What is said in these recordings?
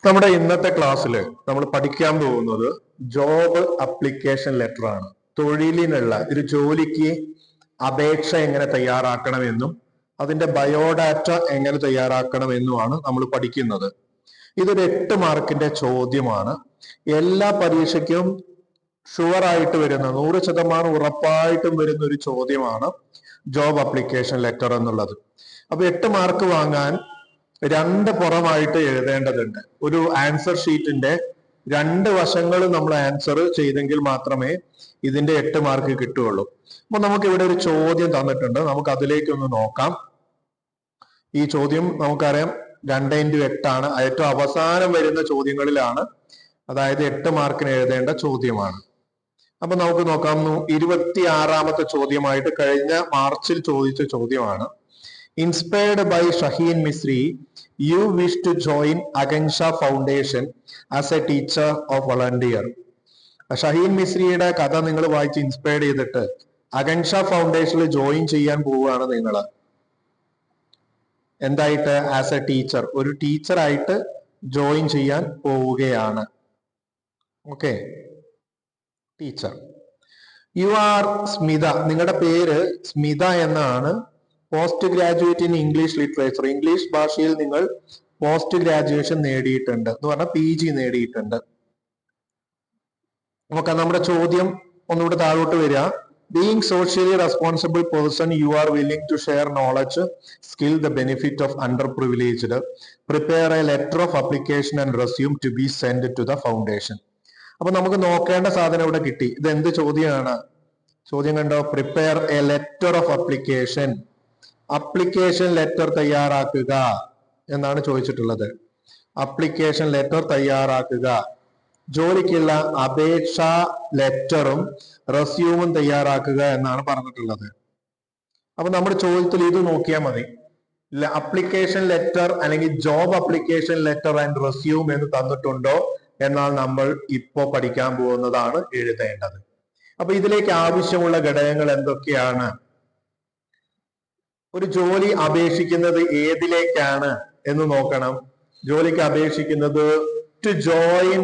നമ്മുടെ ഇന്നത്തെ ക്ലാസ്സിൽ നമ്മൾ പഠിക്കാൻ പോകുന്നത് ജോബ് അപ്ലിക്കേഷൻ ലെറ്റർ ആണ്. തൊഴിലിനുള്ള ഒരു ജോലിക്ക് അപേക്ഷ എങ്ങനെ തയ്യാറാക്കണമെന്നും അതിന്റെ ബയോഡാറ്റ എങ്ങനെ തയ്യാറാക്കണമെന്നുമാണ് നമ്മൾ പഠിക്കുന്നത്. ഇതൊരു 8 മാർക്കിന്റെ ചോദ്യമാണ്. എല്ലാ പരീക്ഷയ്ക്കും ഷുവർ ആയിട്ട് വരുന്ന 100% ഉറപ്പായിട്ടും വരുന്ന ഒരു ചോദ്യമാണ് ജോബ് അപ്ലിക്കേഷൻ ലെറ്റർ എന്നുള്ളത്. അപ്പൊ 8 മാർക്ക് വാങ്ങാൻ 2 പുറമായിട്ട് എഴുതേണ്ടതുണ്ട്. ഒരു ആൻസർ ഷീറ്റിന്റെ 2 വശങ്ങളും നമ്മൾ ആൻസർ ചെയ്തെങ്കിൽ മാത്രമേ ഇതിന്റെ 8 മാർക്ക് കിട്ടുകയുള്ളൂ. അപ്പൊ നമുക്ക് ഇവിടെ ഒരു ചോദ്യം തന്നിട്ടുണ്ട്, നമുക്ക് അതിലേക്കൊന്ന് നോക്കാം. ഈ ചോദ്യം നമുക്കറിയാം 2x8 ആണ്. ഏറ്റവും അവസാനം വരുന്ന ചോദ്യങ്ങളിലാണ്, അതായത് 8 മാർക്കിന് എഴുതേണ്ട ചോദ്യമാണ്. അപ്പൊ നമുക്ക് നോക്കാം. 26ാമത്തെ ചോദ്യമായിട്ട് കഴിഞ്ഞ മാർച്ചിൽ ചോദിച്ച ചോദ്യമാണ്. Inspired by Shaheen Misri, you wish to join Akanksha Foundation as a teacher or volunteer. Shaheen മിസ്രിയുടെ കഥ നിങ്ങൾ വായിച്ച് ഇൻസ്പയർഡ് ചെയ്തിട്ട് അകൻഷ ഫൗണ്ടേഷനിൽ ജോയിൻ ചെയ്യാൻ പോവുകയാണ് നിങ്ങൾ. എന്തായിട്ട്? ആസ് എ ടീച്ചർ, ഒരു ടീച്ചറായിട്ട് ജോയിൻ ചെയ്യാൻ പോവുകയാണ്. Okay, teacher. You are Smitha, നിങ്ങളുടെ പേര് സ്മിത എന്നാണ്. Post graduate in English literature, English ഭാഷയിൽ നിങ്ങൾ പോസ്റ്റ് ഗ്രാജുവേഷൻ നേടിയിട്ടുണ്ട് എന്ന് പറഞ്ഞാൽ PG നേടിയിട്ടുണ്ട്. നോക്കാം നമ്മുടെ ചോദ്യം ഒന്നുകൂടെ താഴോട്ട് വരിക. Being socially responsible person, you are willing to share knowledge, skill, the benefit of underprivileged, prepare a letter of application and resume to be send to the foundation. അപ്പൊ നമുക്ക് നോക്കേണ്ട സാധനം ഇവിടെ കിട്ടി. ഇത് എന്ത് ചോദ്യമാണ്? ചോദ്യം കണ്ടോ? Prepare a letter of application, application letter തയ്യാറാക്കുക എന്നാണ് ചോദിച്ചിട്ടുള്ളത്. അപ്ലിക്കേഷൻ ലെറ്റർ തയ്യാറാക്കുക, ജോലിക്കുള്ള അപേക്ഷാ ലെറ്ററും റെസ്യൂമും തയ്യാറാക്കുക എന്നാണ് പറഞ്ഞിട്ടുള്ളത്. അപ്പൊ നമ്മുടെ ചോദ്യത്തിൽ ഇത് നോക്കിയാൽ മതി. അപ്ലിക്കേഷൻ ലെറ്റർ അല്ലെങ്കിൽ job application letter and resume എന്ന് തന്നിട്ടുണ്ടോ എന്നാൽ നമ്മൾ ഇപ്പോ പഠിക്കാൻ പോകുന്നതാണ് എഴുതേണ്ടത്. അപ്പൊ ഇതിലേക്ക് ആവശ്യമുള്ള ഘടകങ്ങൾ എന്തൊക്കെയാണ്? ഒരു ജോലി അപേക്ഷിക്കുന്നത് ഏതിലേക്കാണ് എന്ന് നോക്കണം. ജോലിക്ക് അപേക്ഷിക്കുന്നത് ടു ജോയിൻ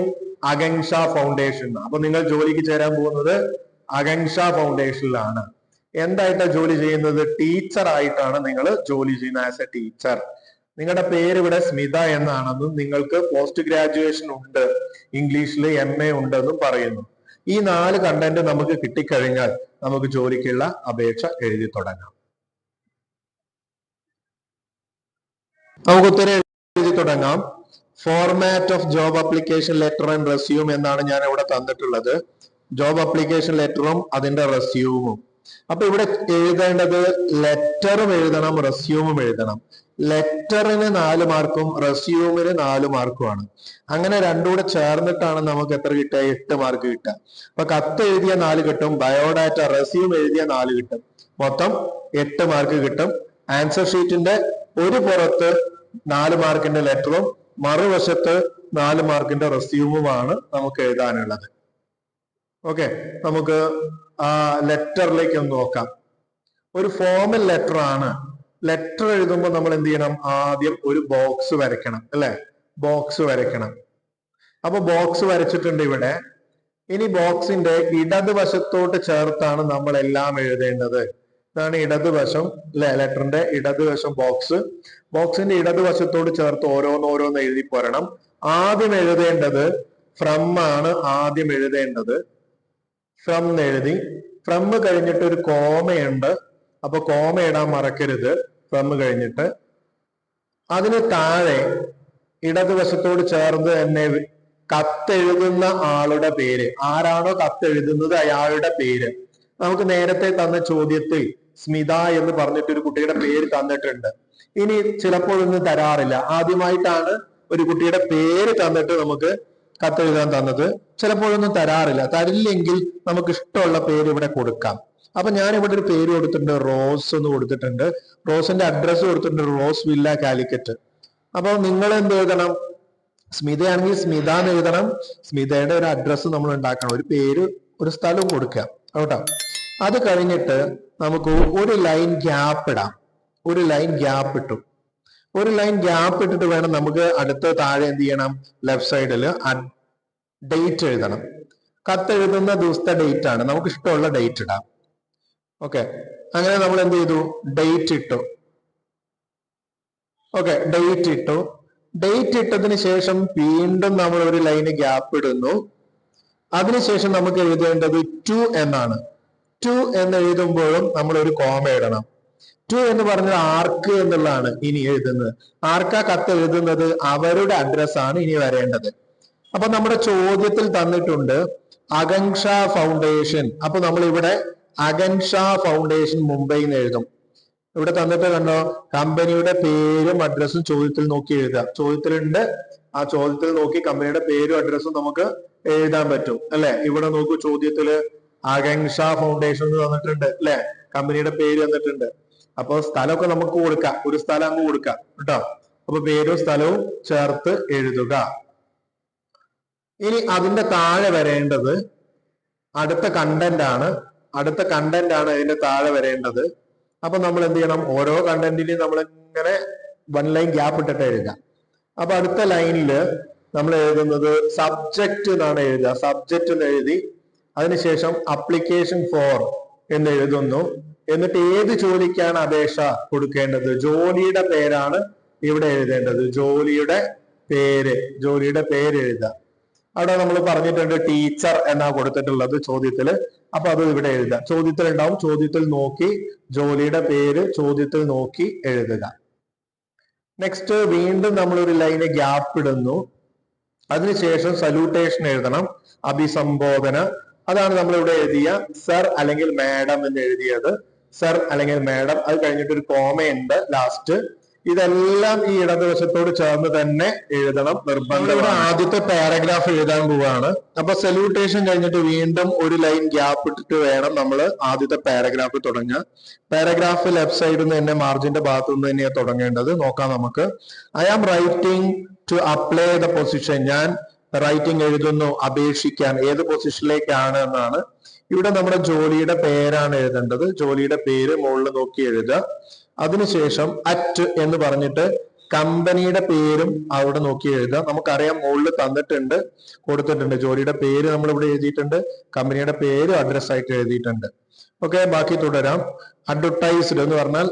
അകൻഷ ഫൗണ്ടേഷൻ. അപ്പൊ നിങ്ങൾ ജോലിക്ക് ചേരാൻ പോകുന്നത് അകൻഷ ഫൗണ്ടേഷനിലാണ്. എന്തായിട്ടാണ് ജോലി ചെയ്യുന്നത്? ടീച്ചർ ആയിട്ടാണ് നിങ്ങൾ ജോലി ചെയ്യുന്നത്. As A teacher. നിങ്ങളുടെ പേര് ഇവിടെ സ്മിത എന്നാണെന്നും നിങ്ങൾക്ക് പോസ്റ്റ് ഗ്രാജുവേഷൻ ഉണ്ട്, ഇംഗ്ലീഷിൽ MA ഉണ്ടെന്നും പറയുന്നു. ഈ 4 കണ്ടന്റ് നമുക്ക് കിട്ടിക്കഴിഞ്ഞാൽ നമുക്ക് ജോലിക്കുള്ള അപേക്ഷ എഴുതി തുടങ്ങാം. നമുക്ക് ഉത്തരം എഴുതി തുടങ്ങാം. Format of job application letter and resume എന്നാണ് ഞാൻ ഇവിടെ തന്നിട്ടുള്ളത്. ജോബ് അപ്ലിക്കേഷൻ ലെറ്ററും അതിന്റെ റെസ്യൂമും. അപ്പൊ ഇവിടെ എഴുതേണ്ടത് ലെറ്ററും എഴുതണം, റെസ്യൂമും എഴുതണം. ലെറ്ററിന് 4 മാർക്കും റെസ്യൂമിന് 4 മാർക്കുമാണ്. അങ്ങനെ രണ്ടും കൂടെ ചേർന്നിട്ടാണ് നമുക്ക് എത്ര കിട്ടുക? 8 മാർക്ക് കിട്ടുക. അപ്പൊ കത്ത് എഴുതിയ 4 കിട്ടും, ബയോഡാറ്റ റെസ്യൂം എഴുതിയ 4 കിട്ടും. മൊത്തം 8 മാർക്ക് കിട്ടും. ആൻസർ ഷീറ്റിന്റെ ഒരു പുറത്ത് 4 മാർക്കിന്റെ ലെറ്ററും മറുവശത്ത് 4 മാർക്കിന്റെ റെസ്യൂമുമാണ് നമുക്ക് എഴുതാനുള്ളത്. ഓക്കെ, നമുക്ക് ആ ലെറ്ററിലേക്ക് ഒന്ന് നോക്കാം. ഒരു ഫോമൽ ലെറ്റർ ആണ്. ലെറ്റർ എഴുതുമ്പോൾ നമ്മൾ എന്ത് ചെയ്യണം? ആദ്യം ഒരു ബോക്സ് വരയ്ക്കണം, അല്ലെ? ബോക്സ് വരയ്ക്കണം. അപ്പൊ ബോക്സ് വരച്ചിട്ടുണ്ട് ഇവിടെ. ഇനി ബോക്സിന്റെ ഇടതുവശത്തോട്ട് ചേർത്താണ് നമ്മൾ എല്ലാം എഴുതേണ്ടത്. ഇതാണ് ഇടതുവശം, അല്ലെ? ലെറ്ററിന്റെ ഇടതുവശം ബോക്സ്. ബോക്സിന്റെ ഇടതുവശത്തോട് ചേർത്ത് ഓരോന്നോരോന്ന് എഴുതി പോരണം. ആദ്യം എഴുതേണ്ടത് ഫ്രം ആണ്. ആദ്യം എഴുതേണ്ടത് ഫ്രം എഴുതി. ഫ്രം കഴിഞ്ഞിട്ട് ഒരു കോമയുണ്ട്, അപ്പൊ കോമ ഇടാൻ മറക്കരുത്. ഫ്രം കഴിഞ്ഞിട്ട് അതിന് താഴെ ഇടതുവശത്തോട് ചേർന്ന് തന്നെ കത്തെഴുതുന്ന ആളുടെ പേര്. ആരാണോ കത്തെഴുതുന്നത് അയാളുടെ പേര്. നമുക്ക് നേരത്തെ തന്ന ചോദ്യത്തിൽ സ്മിത എന്ന് പറഞ്ഞിട്ട് ഒരു കുട്ടിയുടെ പേര് തന്നിട്ടുണ്ട്. ഇനി ചിലപ്പോഴൊന്നും തരാറില്ല. ആദ്യമായിട്ടാണ് ഒരു കുട്ടിയുടെ പേര് തന്നിട്ട് നമുക്ക് കത്തെഴുതാൻ തന്നത്. ചിലപ്പോഴൊന്നും തരാറില്ല. തരില്ലെങ്കിൽ നമുക്ക് ഇഷ്ടമുള്ള പേര് ഇവിടെ കൊടുക്കാം. അപ്പൊ ഞാൻ ഇവിടെ ഒരു പേര് കൊടുത്തിട്ടുണ്ട്, റോസ് എന്ന് കൊടുത്തിട്ടുണ്ട്. റോസിന്റെ അഡ്രസ്സ് കൊടുത്തിട്ടുണ്ട്, റോസ് വില്ല, കാലിക്കറ്റ്. അപ്പൊ നിങ്ങൾ എന്ത് എഴുതണം? സ്മിതയാണെങ്കിൽ സ്മിത എന്ന് എഴുതണം. സ്മിതയുടെ ഒരു അഡ്രസ്സ് നമ്മൾ ഉണ്ടാക്കണം, ഒരു പേര്, ഒരു സ്ഥലവും കൊടുക്കുക കേട്ടോ. അത് കഴിഞ്ഞിട്ട് നമുക്ക് ഒരു ലൈൻ ഗ്യാപ്പ് ഇടാം. ഒരു ലൈൻ ഗ്യാപ്പ് ഇട്ടു. ഒരു ലൈൻ ഗ്യാപ്പ് ഇട്ടിട്ട് വേണം നമുക്ക് അടുത്ത താഴെ എന്ത് ചെയ്യണം, ലെഫ്റ്റ് സൈഡിൽ ഡേറ്റ് എഴുതണം. കത്ത് എഴുതുന്ന ദിവസത്തെ ഡേറ്റ് ആണ്, നമുക്ക് ഇഷ്ടമുള്ള ഡേറ്റ് ഇടാം. ഓക്കെ, അങ്ങനെ നമ്മൾ എന്ത് ചെയ്തു, ഡേറ്റ് ഇട്ടു. ഓക്കെ, ഡേറ്റ് ഇട്ടു. ഡേറ്റ് ഇട്ടതിന് ശേഷം വീണ്ടും നമ്മൾ ഒരു ലൈന് ഗ്യാപ്പ് ഇടുന്നു. അതിനുശേഷം നമുക്ക് എഴുതേണ്ടത് ടു എന്നാണ്. ടു എന്ന് എഴുതുമ്പോഴും നമ്മൾ ഒരു കോമ ഇടണം. ടു എന്ന് പറഞ്ഞത് ആർക്ക് എന്നുള്ളതാണ് ഇനി എഴുതുന്നത്. ആർക്കാ കത്ത് എഴുതുന്നത്, അവരുടെ അഡ്രസ് ആണ് ഇനി വരേണ്ടത്. അപ്പൊ നമ്മുടെ ചോദ്യത്തിൽ തന്നിട്ടുണ്ട് അകൻഷ ഫൗണ്ടേഷൻ. അപ്പൊ നമ്മൾ ഇവിടെ അകൻഷ ഫൗണ്ടേഷൻ മുംബൈ എന്ന് എഴുതും. ഇവിടെ തന്നിട്ട് കണ്ടോ, കമ്പനിയുടെ പേരും അഡ്രസ്സും ചോദ്യത്തിൽ നോക്കി എഴുതുക. ചോദ്യത്തിലുണ്ട്, ആ ചോദ്യത്തിൽ നോക്കി കമ്പനിയുടെ പേരും അഡ്രസ്സും നമുക്ക് എഴുതാൻ പറ്റും അല്ലെ. ഇവിടെ നോക്കൂ, ചോദ്യത്തില് അകൻഷ ഫൗണ്ടേഷൻ എന്ന് തന്നിട്ടുണ്ട് അല്ലെ, കമ്പനിയുടെ പേര് തന്നിട്ടുണ്ട്. അപ്പൊ സ്ഥലമൊക്കെ നമുക്ക് കൊടുക്കാം, ഒരു സ്ഥലം അങ്ങ് കൊടുക്കാം കേട്ടോ. അപ്പൊ പേരും സ്ഥലവും ചേർത്ത് എഴുതുക. ഇനി അതിന്റെ താഴെ വരേണ്ടത് അടുത്ത കണ്ടന്റ് ആണ്. അടുത്ത കണ്ടന്റ് ആണ് ഇതിന്റെ താഴെ വരേണ്ടത്. അപ്പൊ നമ്മൾ എന്ത് ചെയ്യണം, ഓരോ കണ്ടന്റിനും നമ്മൾ ഇങ്ങനെ വൺ ലൈൻ ഗ്യാപ്പ് ഇട്ടിട്ട് എഴുതാം. അപ്പൊ അടുത്ത ലൈനിൽ നമ്മൾ എഴുതുന്നത് സബ്ജക്റ്റ് എന്നാണ് എഴുതുക. സബ്ജക്റ്റ് എന്ന് എഴുതി അതിനുശേഷം അപ്ലിക്കേഷൻ ഫോർ എന്ന് എഴുതുന്നു. എന്നിട്ട് ഏത് ജോലിക്കാണ് അപേക്ഷ കൊടുക്കേണ്ടത്, ജോലിയുടെ പേരാണ് ഇവിടെ എഴുതേണ്ടത്. ജോലിയുടെ പേര് എഴുതുക. അവിടെ നമ്മൾ പറഞ്ഞിട്ടുണ്ട് ടീച്ചർ എന്നാ കൊടുത്തിട്ടുള്ളത് ചോദ്യത്തില്. അപ്പൊ അത് ഇവിടെ എഴുതുക. ചോദ്യത്തിൽ ഉണ്ടാവും, ചോദ്യത്തിൽ നോക്കി ജോലിയുടെ പേര് ചോദ്യത്തിൽ നോക്കി എഴുതുക. നെക്സ്റ്റ് വീണ്ടും നമ്മൾ ഒരു ലൈന് ഗ്യാപ്പ് ഇടുന്നു. അതിനുശേഷം സല്യൂട്ടേഷൻ എഴുതണം, അഭിസംബോധന. അതാണ് നമ്മൾ ഇവിടെ എഴുതിയ സർ അല്ലെങ്കിൽ മാഡം എന്ന് എഴുതിയത്. സർ അല്ലെങ്കിൽ മാഡം. അത് കഴിഞ്ഞിട്ട് ഒരു കോമയുണ്ട് ലാസ്റ്റ്. ഇതെല്ലാം ഈ ഇടതുവശത്തോട് ചേർന്ന് തന്നെ എഴുതണം, നിർബന്ധം. ആദ്യത്തെ പാരഗ്രാഫ് എഴുതാൻ പോവാണ്. അപ്പൊ സല്യൂട്ടേഷൻ കഴിഞ്ഞിട്ട് വീണ്ടും ഒരു ലൈൻ ഗ്യാപ്പ് ഇട്ടിട്ട് വേണം നമ്മൾ ആദ്യത്തെ പാരഗ്രാഫ് തുടങ്ങാൻ. പാരഗ്രാഫ് ലെഫ്റ്റ് സൈഡിൽ നിന്ന് തന്നെ മാർജിന്റെ ഭാഗത്തു നിന്ന് തന്നെയാണ് തുടങ്ങേണ്ടത്. നോക്കാം നമുക്ക്. I am writing to apply the position. ഞാൻ റൈറ്റിംഗ് എഴുതുന്നു, അപേക്ഷിക്കാൻ. ഏത് പൊസിഷനിലേക്കാണ് എന്നാണ്. ഇവിടെ നമ്മുടെ ജോലിയുടെ പേരാണ് എഴുതേണ്ടത്. ജോലിയുടെ പേര് മുകളിൽ നോക്കി എഴുതുക. അതിനുശേഷം അറ്റ് എന്ന് പറഞ്ഞിട്ട് കമ്പനിയുടെ പേരും അവിടെ നോക്കി എഴുതുക. നമുക്കറിയാം മുകളിൽ തന്നിട്ടുണ്ട്, കൊടുത്തിട്ടുണ്ട്. ജോലിയുടെ പേര് നമ്മൾ ഇവിടെ എഴുതിയിട്ടുണ്ട്, കമ്പനിയുടെ പേര് അഡ്രസ് ആയിട്ട് എഴുതിയിട്ടുണ്ട്. ഓക്കെ, ബാക്കി തുടരാം. അഡ്വർടൈസ്ഡ് എന്ന് പറഞ്ഞാൽ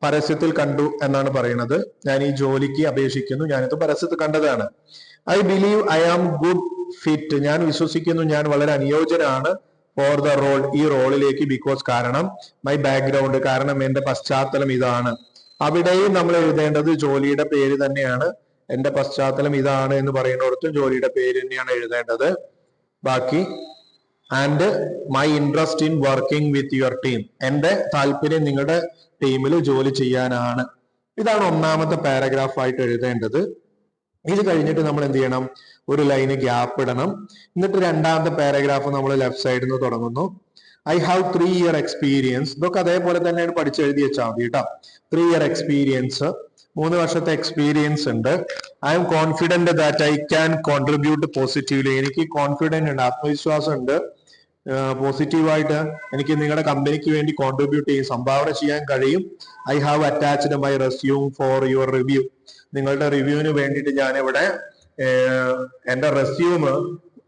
പരസ്യത്തിൽ കണ്ടു എന്നാണ് പറയുന്നത്. ഞാൻ ഈ ജോലിക്ക് അപേക്ഷിക്കുന്നു, ഞാനിത് പരസ്യത്തിൽ കണ്ടതാണ്. I believe I am good fit. ഞാൻ വിശ്വസിക്കുന്നു ഞാൻ വളരെ അനുയോജ്യനാണ്. ഫോർ ദ റോൾ, ഈ റോളിലേക്ക്. ബിക്കോസ്, കാരണം. മൈ ബാക്ക്ഗ്രൗണ്ട്, കാരണം എന്റെ പശ്ചാത്തലം ഇതാണ്. അവിടെയും നമ്മൾ എഴുതേണ്ടത് ജോലിയുടെ പേര് തന്നെയാണ്. എന്റെ പശ്ചാത്തലം ഇതാണ് എന്ന് പറയുന്നിടത്ത് ജോലിയുടെ പേര് തന്നെയാണ് എഴുതേണ്ടത്. ബാക്കി and my interest in working with your team. എന്റെ താല്പര്യം നിങ്ങളുടെ ടീമിൽ ജോലി ചെയ്യാനാണ്. ഇതാണ് ഒന്നാമത്തെ പാരഗ്രാഫ് ആയിട്ട് എഴുതേണ്ടത്. ഇത് കഴിഞ്ഞിട്ട് നമ്മൾ എന്ത് ചെയ്യണം, ഒരു ലൈന് ഗ്യാപ്പ് ഇടണം. എന്നിട്ട് രണ്ടാമത്തെ പാരഗ്രാഫ് നമ്മൾ ലെഫ്റ്റ് സൈഡിൽ നിന്ന് തുടങ്ങുന്നു. I have 3 year experience. ഇതൊക്കെ അതേപോലെ തന്നെയാണ് പഠിച്ചെഴുതി വെച്ചാൽ മതി കേട്ടോ. 3 year എക്സ്പീരിയൻസ്, 3 വർഷത്തെ എക്സ്പീരിയൻസ് ഉണ്ട്. I M confident that I can contribute positively. എനിക്ക് കോൺഫിഡന്റ് ഉണ്ട്, ആത്മവിശ്വാസം ഉണ്ട്. പോസിറ്റീവായിട്ട് എനിക്ക് നിങ്ങളുടെ കമ്പനിക്ക് വേണ്ടി കോൺട്രിബ്യൂട്ട് ചെയ്യും, സംഭാവന ചെയ്യാൻ കഴിയും. I have attached my resume for your review. നിങ്ങളുടെ റിവ്യൂവിന് വേണ്ടിയിട്ട് ഞാനിവിടെ എന്റെ റെസ്യൂം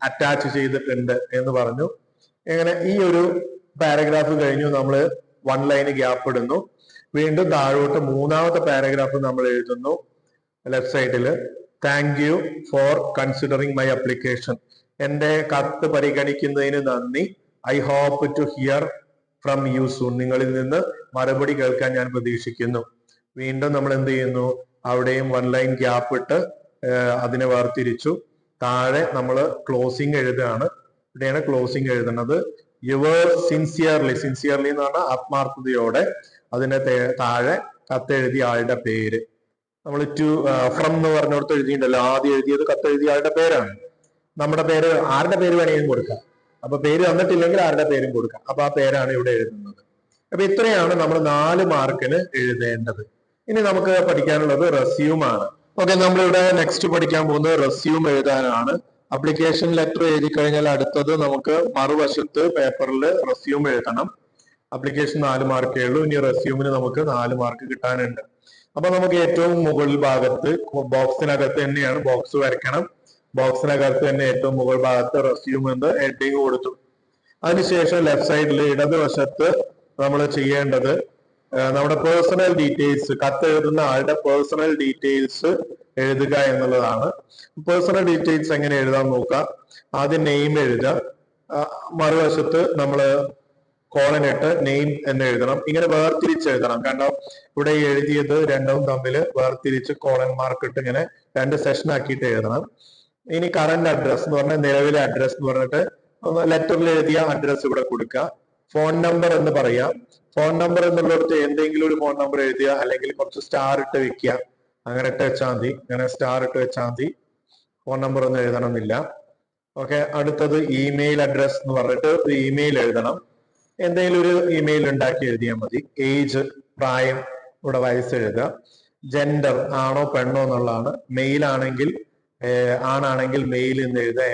അറ്റാച്ച് ചെയ്തിട്ടുണ്ട് എന്ന് പറഞ്ഞു. ഇങ്ങനെ ഈ ഒരു പാരഗ്രാഫ് കഴിഞ്ഞു. നമ്മൾ വൺ ലൈന് ഗ്യാപ്പ് ഇടുന്നു. വീണ്ടും താഴോട്ട് മൂന്നാമത്തെ പാരഗ്രാഫ് നമ്മൾ എഴുതുന്നു. ലെഫ്റ്റ് സൈഡിൽ thank you for considering my application. എന്റെ കത്ത് പരിഗണിക്കുന്നതിന് നന്ദി. I hope to hear from you soon. നിങ്ങളിൽ നിന്ന് മറുപടി കേൾക്കാൻ ഞാൻ പ്രതീക്ഷിക്കുന്നു. വീണ്ടും നമ്മൾ എന്ത് ചെയ്യുന്നു, അവിടെയും വൺ ലൈൻ ഗ്യാപ്പ് ഇട്ട് അതിനെ വേർതിരിച്ചു. താഴെ നമ്മൾ ക്ലോസിംഗ് എഴുതുകയാണ്. ഇവിടെയാണ് ക്ലോസിംഗ് എഴുതുന്നത്. യുവർ സിൻസിയർലി, സിൻസിയർലി എന്ന് പറഞ്ഞാൽ ആത്മാർത്ഥതയോടെ. അതിന്റെ താഴെ കത്തെഴുതിയ ആളുടെ പേര്. നമ്മൾ ഫ്രം എന്ന് പറഞ്ഞിടത്ത് എഴുതിയിട്ടുണ്ടല്ലോ, ആദ്യം എഴുതിയത് കത്തെഴുതിയ ആളുടെ പേരാണ്. നമ്മുടെ പേര്, ആരുടെ പേര് വേണമെങ്കിലും കൊടുക്കാം. അപ്പൊ പേര് തന്നിട്ടില്ലെങ്കിൽ ആരുടെ പേരും കൊടുക്കാം. അപ്പൊ ആ പേരാണ് ഇവിടെ എഴുതുന്നത്. അപ്പൊ ഇത്രയാണ് നമ്മൾ 4 മാർക്കിന് എഴുതേണ്ടത്. ഇനി നമുക്ക് പഠിക്കാനുള്ളത് റെസ്യൂം ആണ്. ഓക്കെ, നമ്മളിവിടെ നെക്സ്റ്റ് പഠിക്കാൻ പോകുന്നത് റെസ്യൂം എഴുതാനാണ്. അപ്ലിക്കേഷൻ ലെറ്റർ എഴുതി കഴിഞ്ഞാൽ അടുത്തത് നമുക്ക് മറുവശത്ത് പേപ്പറിൽ റെസ്യൂം എഴുതണം. അപ്ലിക്കേഷൻ 4 മാർക്കേ ഉള്ളൂ. ഇനി റെസ്യൂമിന് നമുക്ക് 4 മാർക്ക് കിട്ടാനുണ്ട്. അപ്പൊ നമുക്ക് ഏറ്റവും മുകൾ ഭാഗത്ത് ബോക്സിനകത്ത് തന്നെയാണ് ബോക്സ് വരയ്ക്കണം. ബോക്സിനകത്ത് തന്നെ ഏറ്റവും മുകൾ ഭാഗത്ത് റെസ്യൂം എന്ന് ഹെഡിങ് കൊടുത്തു. അതിനുശേഷം ലെഫ്റ്റ് സൈഡിൽ ഇടതുവശത്ത് നമ്മൾ ചെയ്യേണ്ടത് നമ്മുടെ പേഴ്സണൽ ഡീറ്റെയിൽസ്, കത്ത് എഴുതുന്ന ആളുടെ പേഴ്സണൽ ഡീറ്റെയിൽസ് എഴുതുക എന്നുള്ളതാണ്. പേഴ്സണൽ ഡീറ്റെയിൽസ് എങ്ങനെ എഴുതാൻ നോക്കുക. ആദ്യം നെയിം എഴുതുക, മറുവശത്ത് നമ്മൾ കോളൻ ഇട്ട് നെയിം എന്ന് എഴുതണം. ഇങ്ങനെ വേർതിരിച്ച് എഴുതണം. കാരണം ഇവിടെ എഴുതിയത് രണ്ടും തമ്മിൽ വേർതിരിച്ച് കോളൻ മാർക്ക് ഇട്ട് ഇങ്ങനെ രണ്ട് സെഷൻ ആക്കിയിട്ട് എഴുതണം. ഇനി കറന്റ് അഡ്രസ് എന്ന് പറഞ്ഞാൽ നിലവിലെ അഡ്രസ് എന്ന് പറഞ്ഞിട്ട് ലെറ്ററിൽ എഴുതിയ അഡ്രസ് ഇവിടെ കൊടുക്കുക. ഫോൺ നമ്പർ എന്ന് പറയാം. ഫോൺ നമ്പർ എന്നുള്ളിടത്ത് എന്തെങ്കിലും ഒരു ഫോൺ നമ്പർ എഴുതുക, അല്ലെങ്കിൽ കുറച്ച് സ്റ്റാർ ഇട്ട് വെക്കുക. അങ്ങനെ ഇട്ട് വെച്ചാൽ മതി. അങ്ങനെ സ്റ്റാർ ഇട്ട് വെച്ചാൽ മതി. ഫോൺ നമ്പർ ഒന്നും എഴുതണമെന്നില്ല. ഓക്കെ. അടുത്തത് ഇമെയിൽ അഡ്രസ് എന്ന് പറഞ്ഞിട്ട് ഒരു ഇമെയിൽ എഴുതണം. എന്തെങ്കിലും ഒരു ഇമെയിൽ ഉണ്ടാക്കി എഴുതിയാൽ മതി. ഏജ്, പ്രായം, ഇവിടെ വയസ്സ് എഴുതുക. ജെൻഡർ, ആണോ പെണ്ണോ എന്നുള്ളതാണ്. മെയിൽ ആണെങ്കിൽ ആണാണെങ്കിൽ മെയിൽ എന്ന് എഴുതുക,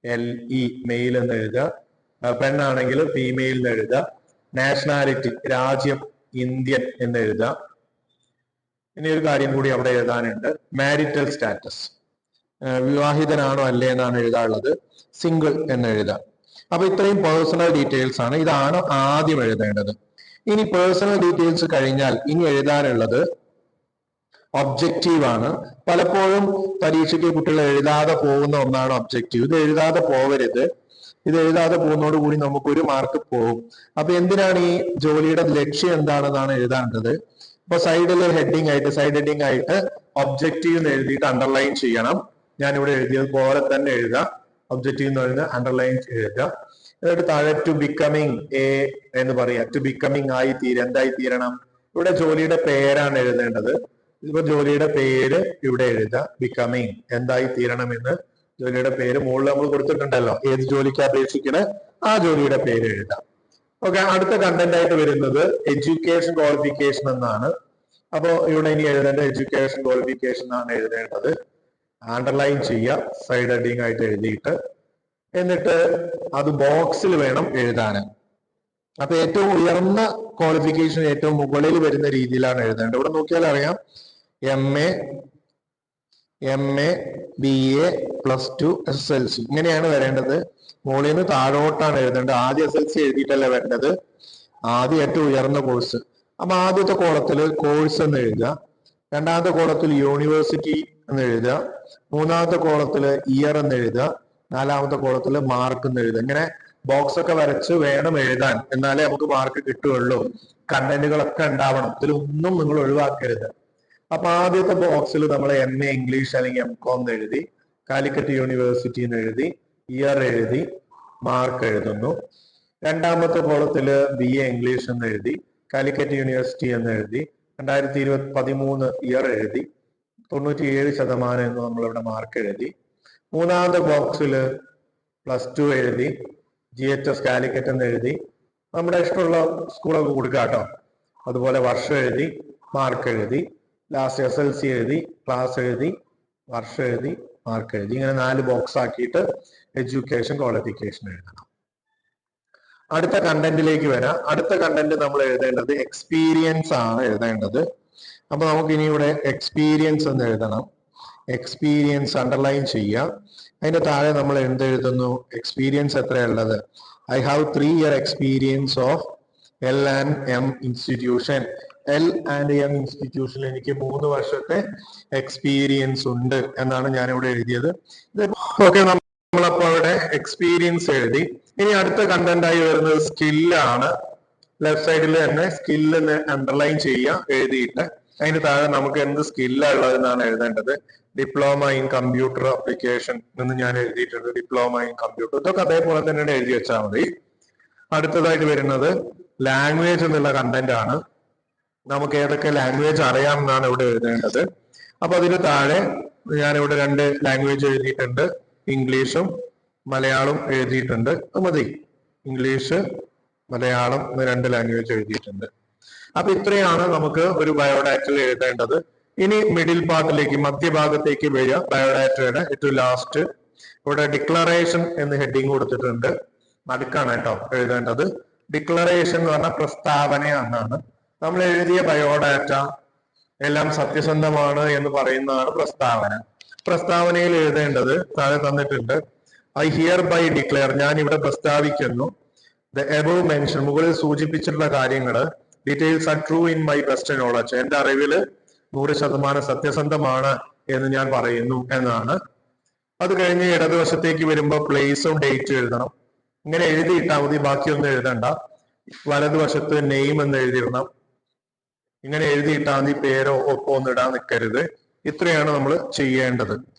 MALE മെയിൽ എന്ന് എഴുതുക. പെണ്ണാണെങ്കിൽ ഫീമെയിൽ എന്ന് എഴുതുക. നാഷണാലിറ്റി, രാജ്യം ഇന്ത്യൻ എന്ന് എഴുതുക. ഇനി ഒരു കാര്യം കൂടി അവിടെ എഴുതാനുണ്ട്, മാരിറ്റൽ സ്റ്റാറ്റസ്, വിവാഹിതനാണോ അല്ലേ എന്നാണ് എഴുതാനുള്ളത്. സിംഗിൾ എന്ന് എഴുതാം. അപ്പൊ ഇത്രയും പേഴ്സണൽ ഡീറ്റെയിൽസ് ആണ്. ഇതാണ് ആദ്യം എഴുതേണ്ടത്. ഇനി പേഴ്സണൽ ഡീറ്റെയിൽസ് കഴിഞ്ഞാൽ ഇനി എഴുതാനുള്ളത് ഒബ്ജക്റ്റീവ് ആണ്. പലപ്പോഴും പരീക്ഷയ്ക്ക് കുട്ടികൾ എഴുതാതെ പോകുന്ന ഒന്നാണ് ഒബ്ജക്റ്റീവ്. ഇത് എഴുതാതെ പോകരുത്. ഇത് എഴുതാതെ പോകുന്നതോട് കൂടി നമുക്കൊരു മാർക്ക് പോകും. അപ്പൊ എന്തിനാണ് ഈ ജോലിയുടെ ലക്ഷ്യം എന്താണെന്നാണ് എഴുതാണ്ടത്. ഇപ്പൊ സൈഡിൽ ഹെഡിങ് ആയിട്ട്, സൈഡ് ഹെഡിങ് ആയിട്ട് ഒബ്ജക്റ്റീവ് എന്ന് എഴുതിയിട്ട് അണ്ടർലൈൻ ചെയ്യണം. ഞാനിവിടെ എഴുതിയത് പോലെ തന്നെ എഴുതുക. ഒബ്ജക്റ്റീവ് എന്ന് പറയുന്നത് അണ്ടർലൈൻ എഴുതുക. എന്നിട്ട് താഴെ ടു ബിക്കമിങ് എന്ന് പറയാ. ടു ബിക്കമിങ് ആയി തീരും. എന്തായി തീരണം? ഇവിടെ ജോലിയുടെ പേരാണ് എഴുതേണ്ടത്. ഇപ്പൊ ജോലിയുടെ പേര് ഇവിടെ എഴുതുക. ബിക്കമിങ്, എന്തായി തീരണമെന്ന് ജോലിയുടെ പേര് മുകളിൽ നമ്മൾ കൊടുത്തിട്ടുണ്ടല്ലോ. ഏത് ജോലിക്ക് അപേക്ഷിക്കണ ആ ജോലിയുടെ പേര് എഴുതാം. ഓക്കെ. അടുത്ത കണ്ടന്റ് ആയിട്ട് വരുന്നത് എഡ്യൂക്കേഷൻ ക്വാളിഫിക്കേഷൻ എന്നാണ്. അപ്പോ ഇവിടെ ഇനി എഴുതേണ്ട എഡ്യൂക്കേഷൻ ക്വാളിഫിക്കേഷൻ ആണ് എഴുതേണ്ടത്. അണ്ടർലൈൻ ചെയ്യുക, സൈഡ് ഹെഡിങ് ആയിട്ട് എഴുതിയിട്ട്. എന്നിട്ട് അത് ബോക്സിൽ വേണം എഴുതാൻ. അപ്പൊ ഏറ്റവും ഉയർന്ന ക്വാളിഫിക്കേഷൻ ഏറ്റവും മുകളിൽ വരുന്ന രീതിയിലാണ് എഴുതേണ്ടത്. ഇവിടെ നോക്കിയാൽ അറിയാം, MA, BA, +2, SSLC ഇങ്ങനെയാണ് വരേണ്ടത്. മുകളിൽ നിന്ന് താഴോട്ടാണ് എഴുതേണ്ടത്. ആദ്യം SSLC എഴുതിയിട്ടല്ല വരേണ്ടത്, ആദ്യം ഏറ്റവും ഉയർന്ന കോഴ്സ്. അപ്പൊ ആദ്യത്തെ കോളത്തിൽ കോഴ്സ് എന്ന് എഴുതുക. രണ്ടാമത്തെ കോളത്തിൽ യൂണിവേഴ്സിറ്റി എന്ന് എഴുതുക. മൂന്നാമത്തെ കോളത്തിൽ ഇയർ എന്ന് എഴുതുക. നാലാമത്തെ കോളത്തിൽ മാർക്ക് എന്ന് എഴുതുക. ഇങ്ങനെ ബോക്സ് ഒക്കെ വരച്ച് വേണം എഴുതാൻ, എന്നാലേ നമുക്ക് മാർക്ക് കിട്ടുകയുള്ളൂ. കണ്ടന്റുകളൊക്കെ ഉണ്ടാവണം. ഇതിലൊന്നും നിങ്ങൾ ഒഴിവാക്കരുത്. അപ്പൊ ആദ്യത്തെ ബോക്സിൽ നമ്മൾ MA ഇംഗ്ലീഷ് അല്ലെങ്കിൽ MCOM എന്ന് എഴുതി, കാലിക്കറ്റ് യൂണിവേഴ്സിറ്റി എന്ന് എഴുതി, ഇയർ എഴുതി, മാർക്ക് എഴുതുന്നു. രണ്ടാമത്തെ കോളത്തില് BA ഇംഗ്ലീഷ് എന്ന് എഴുതി, കാലിക്കറ്റ് യൂണിവേഴ്സിറ്റി എന്ന് എഴുതി, 2013 ഇയർ എഴുതി, 97% എന്ന് നമ്മളിവിടെ മാർക്ക് എഴുതി. മൂന്നാമത്തെ ബോക്സിൽ +2 എഴുതി, GHS കാലിക്കറ്റ് എന്ന് എഴുതി. നമ്മുടെ ഇഷ്ടമുള്ള സ്കൂളൊക്കെ കൊടുക്കുക കേട്ടോ. അതുപോലെ വർഷം എഴുതി, മാർക്ക് എഴുതി. ലാസ്റ്റ് SLC എഴുതി, ക്ലാസ് എഴുതി, വർഷം എഴുതി, മാർക്ക് എഴുതി. ഇങ്ങനെ 4 ബോക്സ് ആക്കിയിട്ട് എഡ്യൂക്കേഷൻ ക്വാളിഫിക്കേഷൻ എഴുതണം. അടുത്ത കണ്ടന്റിലേക്ക് വരാം. അടുത്ത കണ്ടന്റ് നമ്മൾ എഴുതേണ്ടത് എക്സ്പീരിയൻസ് ആണ് എഴുതേണ്ടത്. അപ്പൊ നമുക്ക് ഇനി ഇവിടെ എക്സ്പീരിയൻസ് എന്ന് എഴുതണം. എക്സ്പീരിയൻസ് അണ്ടർലൈൻ ചെയ്യാം. അതിന്റെ താഴെ നമ്മൾ എന്തെഴുതുന്നു? എക്സ്പീരിയൻസ് എത്രയുള്ളത്? I have 3 year experience of L&M institution. L&M ഇൻസ്റ്റിറ്റ്യൂഷനിൽ എനിക്ക് 3 വർഷത്തെ എക്സ്പീരിയൻസ് ഉണ്ട് എന്നാണ് ഞാനിവിടെ എഴുതിയത്. ഓക്കെ, നമ്മളപ്പോ അവിടെ എക്സ്പീരിയൻസ് എഴുതി. ഇനി അടുത്ത കണ്ടന്റ് ആയി വരുന്നത് സ്കില്ലാണ്. ലെഫ്റ്റ് സൈഡിൽ തന്നെ സ്കില്ല് അണ്ടർലൈൻ ചെയ്യുക എഴുതിയിട്ട്. അതിന് താഴെ നമുക്ക് എന്ത് സ്കില്ലാണ് ഉള്ളതെന്നാണ് എഴുതേണ്ടത്. ഡിപ്ലോമ ഇൻ കമ്പ്യൂട്ടർ ആപ്ലിക്കേഷൻ എന്ന് ഞാൻ എഴുതിയിട്ടുണ്ട്. ഡിപ്ലോമ ഇൻ കമ്പ്യൂട്ടർ, ഇതൊക്കെ അതേപോലെ തന്നെ എഴുതി വെച്ചാൽ മതി. അടുത്തതായിട്ട് വരുന്നത് ലാംഗ്വേജ് എന്നുള്ള കണ്ടന്റ് ആണ്. നമുക്ക് ഏതൊക്കെ ലാംഗ്വേജ് അറിയാമെന്നാണ് ഇവിടെ എഴുതേണ്ടത്. അപ്പൊ അതിന് താഴെ ഞാനിവിടെ 2 ലാംഗ്വേജ് എഴുതിയിട്ടുണ്ട്. ഇംഗ്ലീഷും മലയാളം എഴുതിയിട്ടുണ്ട്. അത് മതി. ഇംഗ്ലീഷ്, മലയാളം എന്ന 2 ലാംഗ്വേജ് എഴുതിയിട്ടുണ്ട്. അപ്പൊ ഇത്രയാണ് നമുക്ക് ഒരു ബയോഡാറ്റയിൽ എഴുതേണ്ടത്. ഇനി മിഡിൽ പാർട്ടിലേക്ക്, മധ്യഭാഗത്തേക്ക് വരിക. ബയോഡാറ്റയുടെ ഏറ്റവും ലാസ്റ്റ് ഇവിടെ ഡിക്ലറേഷൻ എന്ന് ഹെഡിങ് കൊടുത്തിട്ടുണ്ട്. നടുക്കാണ് കേട്ടോ എഴുതേണ്ടത്. ഡിക്ലറേഷൻ എന്ന് പറഞ്ഞാൽ പ്രസ്താവന എന്നാണ്. നമ്മൾ എഴുതിയ ബയോഡാറ്റ എല്ലാം സത്യസന്ധമാണ് എന്ന് പറയുന്നതാണ് പ്രസ്താവന. പ്രസ്താവനയിൽ എഴുതേണ്ടത് താഴെ തന്നിട്ടുണ്ട്. ഐ ഹിയർ ബൈ ഡിക്ലെയർ, ഞാൻ ഇവിടെ പ്രസ്താവിക്കുന്നു, ദ എബവ് മെൻഷൻ, മുകളിൽ സൂചിപ്പിച്ചിട്ടുള്ള കാര്യങ്ങൾ, details are true in my best knowledge, എന്റെ അറിവില് 100% സത്യസന്ധമാണ് എന്ന് ഞാൻ പറയുന്നു എന്നാണ്. അത് കഴിഞ്ഞ് ഇടതുവശത്തേക്ക് വരുമ്പോൾ പ്ലേസും ഡേറ്റും എഴുതണം. ഇങ്ങനെ എഴുതിയിട്ടാൽ മതി, ബാക്കിയൊന്നും എഴുതണ്ട. വലതുവശത്ത് നെയിം എന്ന് എഴുതിയിടണം. ഇങ്ങനെ എഴുതിയിട്ടാൽ മതി, പേരോ ഒപ്പോ ഒന്നും ഇടാൻ നിൽക്കരുത്. ഇത്രയാണ് നമ്മൾ ചെയ്യേണ്ടത്.